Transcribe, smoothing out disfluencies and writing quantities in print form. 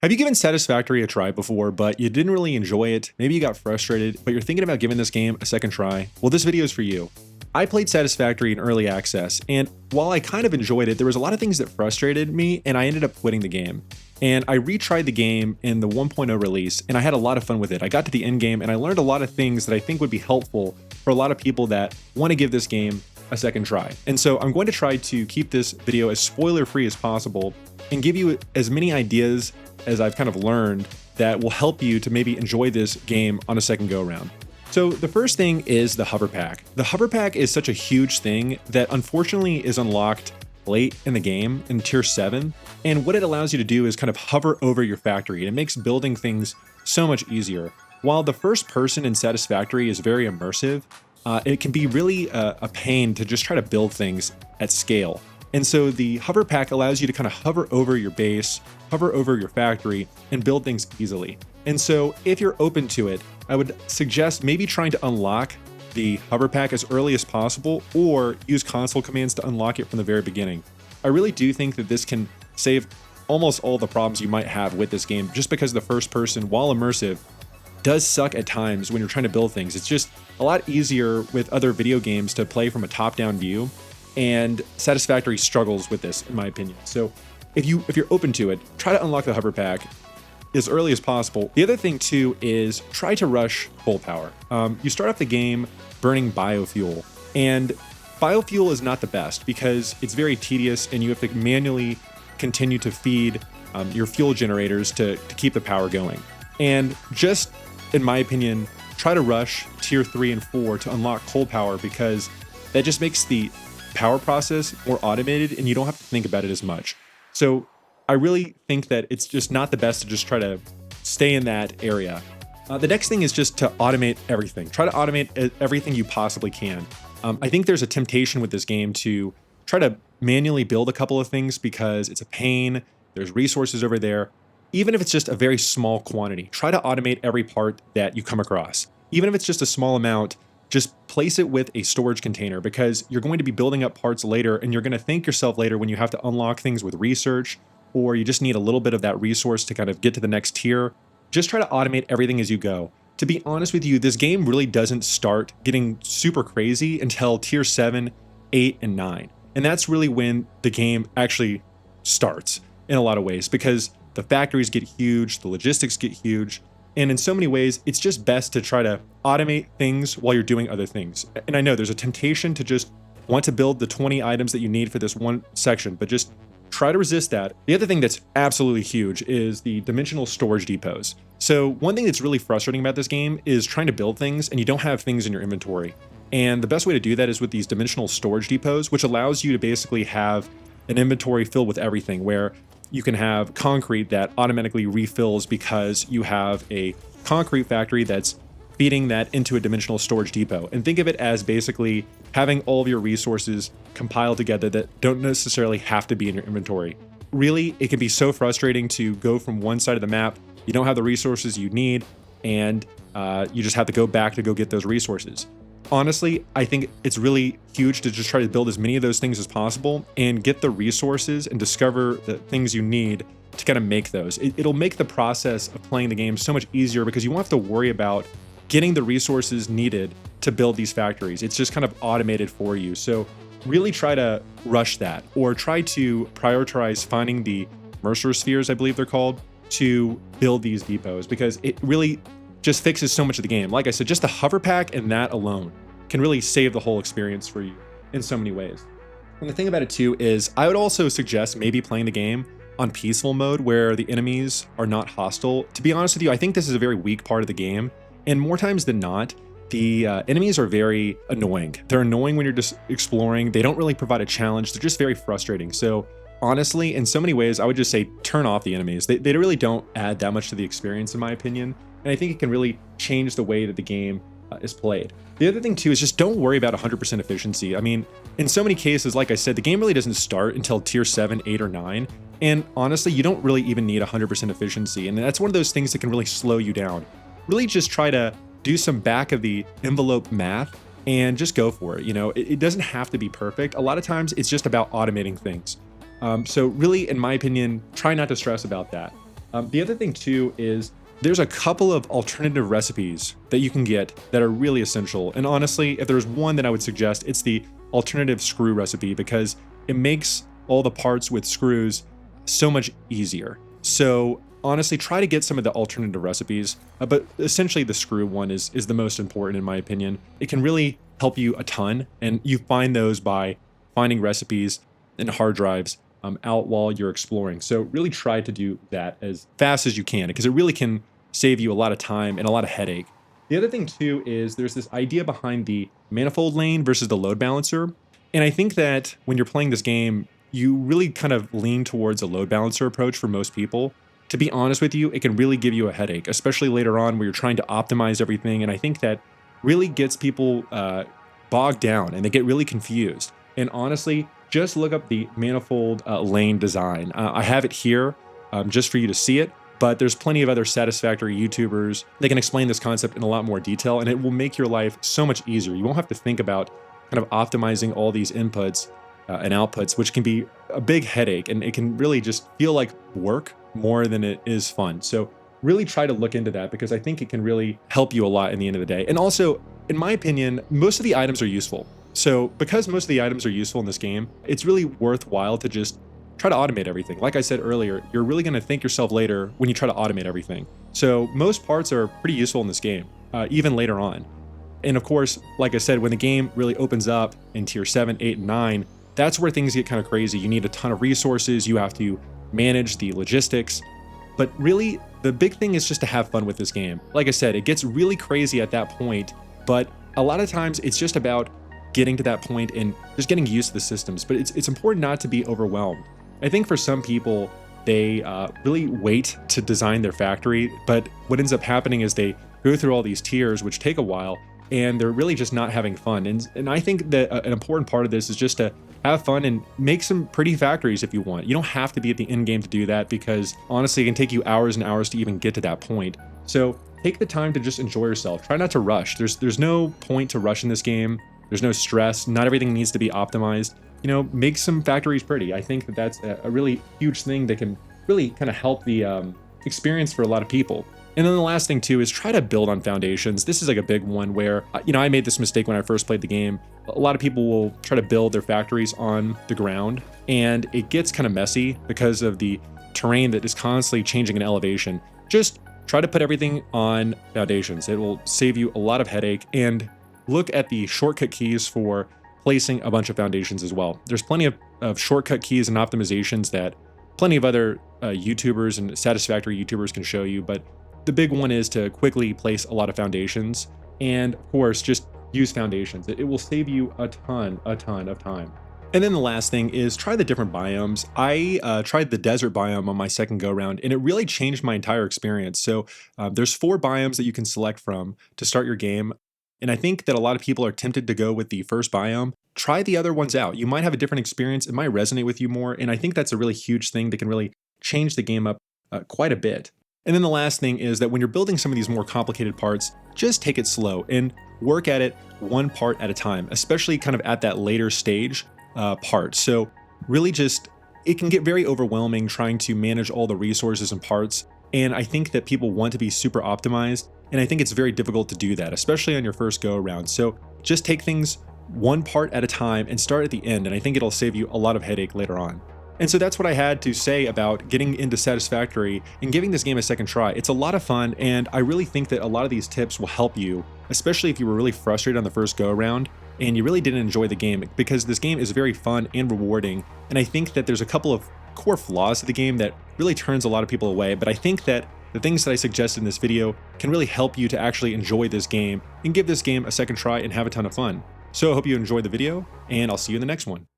Have you given Satisfactory a try before, but you didn't really enjoy it? Maybe you got frustrated, but you're thinking about giving this game a second try? Well, this video is for you. I played Satisfactory in early access, and while I kind of enjoyed it, there was a lot of things that frustrated me, and I ended up quitting the game. And I retried the game in the 1.0 release, and I had a lot of fun with it. I got to the end game, and I learned a lot of things that I think would be helpful for a lot of people that want to give this game a second try. And so I'm going to try to keep this video as spoiler-free as possible and give you as many ideas as I've kind of learned that will help you to maybe enjoy this game on a second go around. So the first thing is the hover pack. The hover pack is such a huge thing that unfortunately is unlocked late in the game in tier 7. And what it allows you to do is kind of hover over your factory, and it makes building things so much easier. While the first person in Satisfactory is very immersive, it can be really a pain to just try to build things at scale. And so the hover pack allows you to kind of hover over your base, hover over your factory, and build things easily. And so if you're open to it, I would suggest maybe trying to unlock the hover pack as early as possible, or use console commands to unlock it from the very beginning. I really do think that this can save almost all the problems you might have with this game, just because the first person, while immersive, does suck at times when you're trying to build things. It's just a lot easier with other video games to play from a top-down view, and Satisfactory struggles with this, in my opinion. So if you're open to it, try to unlock the hover pack as early as possible. The other thing too is try to rush full power. You start off the game burning biofuel, and biofuel is not the best because it's very tedious and you have to manually continue to feed your fuel generators to keep the power going. And just, in my opinion, try to rush tier 3 and 4 to unlock coal power, because that just makes the power process more automated and you don't have to think about it as much. So I really think that it's just not the best to just try to stay in that area. The next thing is just to automate everything. Try to automate everything you possibly can. I think there's a temptation with this game to try to manually build a couple of things because it's a pain. There's resources over there. Even if it's just a very small quantity, try to automate every part that you come across. Even if it's just a small amount, just place it with a storage container, because you're going to be building up parts later and you're going to thank yourself later when you have to unlock things with research, or you just need a little bit of that resource to kind of get to the next tier. Just try to automate everything as you go. To be honest with you, this game really doesn't start getting super crazy until tier 7, 8, and 9. And that's really when the game actually starts in a lot of ways, because the factories get huge, the logistics get huge, and in so many ways, it's just best to try to automate things while you're doing other things. And I know there's a temptation to just want to build the 20 items that you need for this one section, but just try to resist that. The other thing that's absolutely huge is the dimensional storage depots. So one thing that's really frustrating about this game is trying to build things and you don't have things in your inventory. And the best way to do that is with these dimensional storage depots, which allows you to basically have an inventory filled with everything, where you can have concrete that automatically refills because you have a concrete factory that's feeding that into a dimensional storage depot. And think of it as basically having all of your resources compiled together that don't necessarily have to be in your inventory. Really, it can be so frustrating to go from one side of the map, you don't have the resources you need, and you just have to go back to go get those resources. Honestly, I think it's really huge to just try to build as many of those things as possible and get the resources and discover the things you need to kind of make those. It'll make the process of playing the game so much easier, because you won't have to worry about getting the resources needed to build these factories. It's just kind of automated for you. So really try to rush that, or try to prioritize finding the Mercer spheres, I believe they're called, to build these depots, because it really just fixes so much of the game. Like I said, just the hover pack and that alone can really save the whole experience for you in so many ways. And the thing about it too is I would also suggest maybe playing the game on peaceful mode, where the enemies are not hostile. To be honest with you, I think this is a very weak part of the game, and more times than not, the enemies are very annoying. They're annoying when you're just exploring. They don't really provide a challenge. They're just very frustrating. So honestly, in so many ways, I would just say turn off the enemies. They really don't add that much to the experience, in my opinion. And I think it can really change the way that the game is played. The other thing too is just don't worry about 100% efficiency. I mean, in so many cases, like I said, the game really doesn't start until tier 7, 8, or 9. And honestly, you don't really even need 100% efficiency. And that's one of those things that can really slow you down. Really just try to do some back of the envelope math and just go for it. You know, it doesn't have to be perfect. A lot of times it's just about automating things. So really, in my opinion, try not to stress about that. The other thing too is there's a couple of alternative recipes that you can get that are really essential. And honestly, if there's one that I would suggest, it's the alternative screw recipe, because it makes all the parts with screws so much easier. So honestly, try to get some of the alternative recipes, but essentially the screw one is the most important in my opinion. It can really help you a ton, and you find those by finding recipes and hard drives out while you're exploring. So really try to do that as fast as you can, because it really can save you a lot of time and a lot of headache. The other thing too is there's this idea behind the manifold lane versus the load balancer. And I think that when you're playing this game, you really kind of lean towards a load balancer approach for most people. To be honest with you, it can really give you a headache, especially later on where you're trying to optimize everything. And I think that really gets people bogged down and they get really confused. And honestly, just look up the manifold lane design. I have it here just for you to see it, but there's plenty of other Satisfactory YouTubers that can explain this concept in a lot more detail, and it will make your life so much easier. You won't have to think about kind of optimizing all these inputs and outputs, which can be a big headache, and it can really just feel like work more than it is fun. So really try to look into that, because I think it can really help you a lot in the end of the day. And also, in my opinion, most of the items are useful. So because most of the items are useful in this game, it's really worthwhile to just try to automate everything. Like I said earlier, you're really going to thank yourself later when you try to automate everything. So most parts are pretty useful in this game, even later on. And of course, like I said, when the game really opens up in tier 7, 8, and 9, that's where things get kind of crazy. You need a ton of resources, you have to manage the logistics. But really, the big thing is just to have fun with this game. Like I said, it gets really crazy at that point, but a lot of times it's just about getting to that point and just getting used to the systems. But it's important not to be overwhelmed. I think for some people, they really wait to design their factory, but what ends up happening is they go through all these tiers, which take a while, and they're really just not having fun. And I think that an important part of this is just to have fun and make some pretty factories if you want. You don't have to be at the end game to do that, because honestly, it can take you hours and hours to even get to that point. So take the time to just enjoy yourself. Try not to rush. There's no point to rush in this game. There's no stress. Not everything needs to be optimized. You know, make some factories pretty. I think that that's a really huge thing that can really kind of help the experience for a lot of people. And then the last thing too is try to build on foundations. This is like a big one where, I made this mistake when I first played the game. A lot of people will try to build their factories on the ground, and it gets kind of messy because of the terrain that is constantly changing in elevation. Just try to put everything on foundations. It will save you a lot of headache, and look at the shortcut keys for placing a bunch of foundations as well. There's plenty of shortcut keys and optimizations that plenty of other YouTubers and Satisfactory YouTubers can show you, but the big one is to quickly place a lot of foundations, and of course, just use foundations. It will save you a ton of time. And then the last thing is try the different biomes. I tried the desert biome on my second go round, and it really changed my entire experience. So there's 4 biomes that you can select from to start your game. And I think that a lot of people are tempted to go with the first biome. Try the other ones out. You might have a different experience. It might resonate with you more. And I think that's a really huge thing that can really change the game up quite a bit. And then the last thing is that when you're building some of these more complicated parts, just take it slow and work at it one part at a time, especially kind of at that later stage part. So really just, it can get very overwhelming trying to manage all the resources and parts. And I think that people want to be super optimized. And I think it's very difficult to do that, especially on your first go around. So just take things one part at a time and start at the end. And I think it'll save you a lot of headache later on. And so that's what I had to say about getting into Satisfactory and giving this game a second try. It's a lot of fun, and I really think that a lot of these tips will help you, especially if you were really frustrated on the first go around and you really didn't enjoy the game, because this game is very fun and rewarding. And I think that there's a couple of core flaws to the game that really turns a lot of people away, but I think that the things that I suggested in this video can really help you to actually enjoy this game and give this game a second try and have a ton of fun. So I hope you enjoyed the video, and I'll see you in the next one.